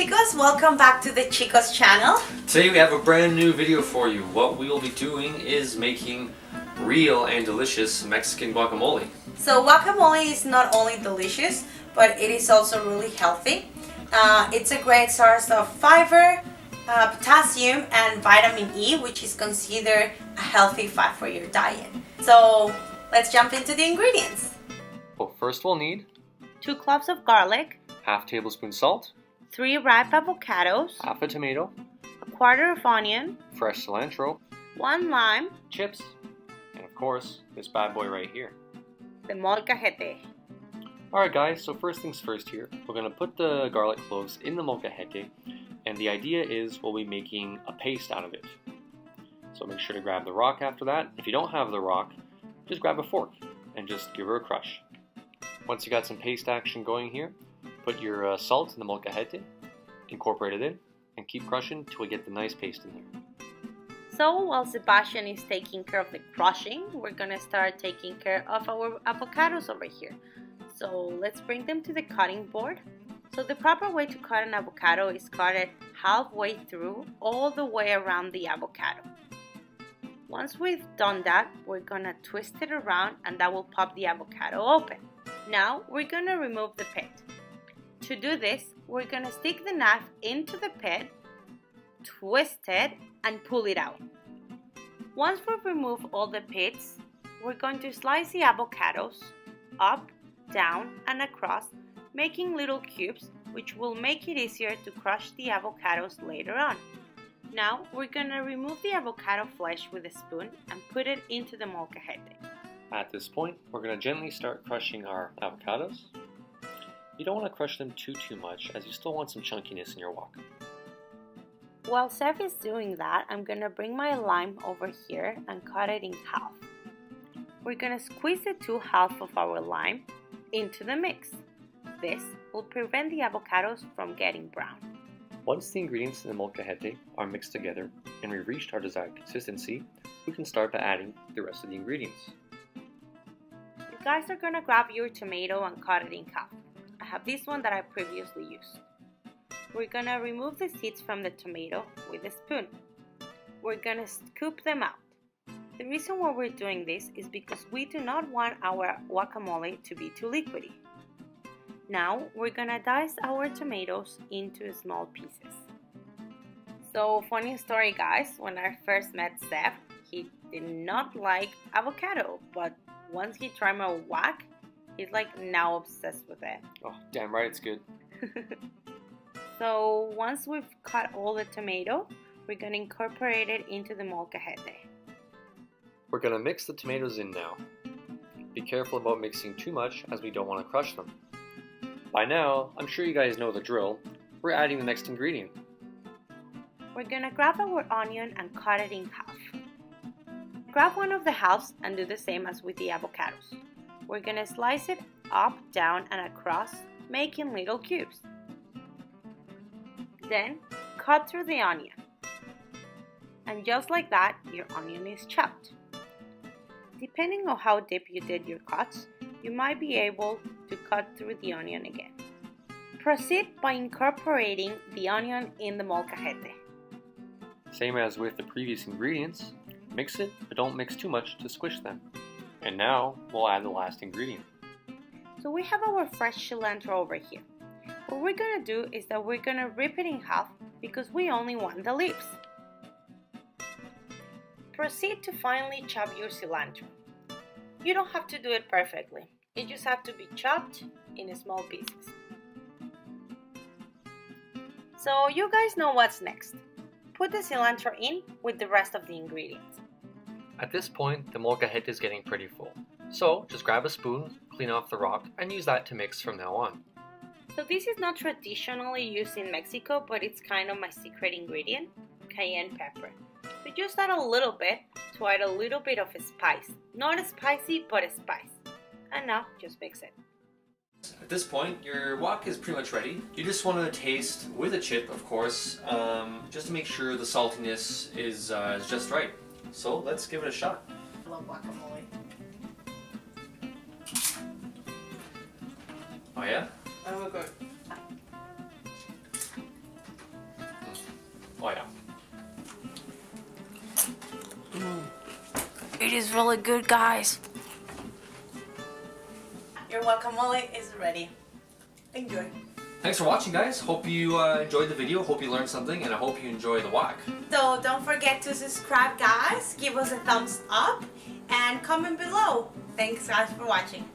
Chicos, welcome back to the Chicos channel. Today we have a brand new video for you. What we will be doing is making real and delicious Mexican guacamole. So guacamole is not only delicious, but it is also really healthy. It's a great source of fiber, potassium, and vitamin E, which is considered a healthy fat for your diet. So let's jump into the ingredients. Well, first we'll need 2 cloves of garlic, half tablespoon salt, 3 ripe avocados, half a tomato, a quarter of onion, fresh cilantro, 1 lime, chips, and of course, this bad boy right here. the molcajete. Alright guys, so first things first here, we're going to put the garlic cloves in the molcajete, and the idea is we'll be making a paste out of it. So make sure to grab the rock after that. If you don't have the rock, just grab a fork and just give her a crush. Once you got some paste action going here, put your salt in the molcajete, incorporate it in, and keep crushing till we get the nice paste in there. So while Sebastian is taking care of the crushing, we're gonna start taking care of our avocados over here. So let's bring them to the cutting board. So the proper way to cut an avocado is cut it halfway through, all the way around the avocado. Once we've done that, we're gonna twist it around and that will pop the avocado open. Now we're gonna remove the pit. To do this, we're gonna stick the knife into the pit, twist it, and pull it out. Once we've removed all the pits, we're going to slice the avocados up, down, and across, making little cubes, which will make it easier to crush the avocados later on. Now we're gonna remove the avocado flesh with a spoon and put it into the molcajete. At this point, we're going to gently start crushing our avocados. You don't want to crush them too much, as you still want some chunkiness in your guac. While Seth is doing that, I'm gonna bring my lime over here and cut it in half. We're gonna squeeze the 2 halves of our lime into the mix. This will prevent the avocados from getting brown. Once the ingredients in the molcajete are mixed together and we've reached our desired consistency, we can start by adding the rest of the ingredients. You guys are gonna grab your tomato and cut it in half. I have this one that I previously used. We're gonna remove the seeds from the tomato with a spoon. We're gonna scoop them out. The reason why we're doing this is because we do not want our guacamole to be too liquidy. Now we're gonna dice our tomatoes into small pieces. So funny story guys, when I first met Seth, he did not like avocado, but once he tried my guac, he's like now obsessed with it. Oh, damn right it's good. So once we've cut all the tomato, we're going to incorporate it into the molcajete. We're going to mix the tomatoes in now. Be careful about mixing too much as we don't want to crush them. By now, I'm sure you guys know the drill. We're adding the next ingredient. We're going to grab our onion and cut it in half. Grab one of the halves and do the same as with the avocados. We're going to slice it up, down, and across, making little cubes. Then, cut through the onion. And just like that, your onion is chopped. Depending on how deep you did your cuts, you might be able to cut through the onion again. Proceed by incorporating the onion in the molcajete. Same as with the previous ingredients, mix it, but don't mix too much to squish them. And now, we'll add the last ingredient. So we have our fresh cilantro over here. What we're gonna do is that we're gonna rip it in half because we only want the leaves. Proceed to finely chop your cilantro. You don't have to do it perfectly. It just has to be chopped in small pieces. So you guys know what's next. Put the cilantro in with the rest of the ingredients. At this point, the molcajete is getting pretty full. So just grab a spoon, clean off the rock, and use that to mix from now on. So this is not traditionally used in Mexico, but it's kind of my secret ingredient, cayenne pepper. So just add a little bit to add a little bit of a spice. Not spicy, but a spice. And now just mix it. At this point, your guac is pretty much ready. You just want to taste with a chip, of course, just to make sure the saltiness is just right. So let's give it a shot. I love guacamole. Oh yeah? Oh, good. Oh yeah. It is really good, guys. Your guacamole is ready. Enjoy. Thanks for watching, guys. Hope you enjoyed the video. Hope you learned something, and I hope you enjoy the guac. So don't forget to subscribe, guys. Give us a thumbs up and comment below. Thanks, guys, for watching.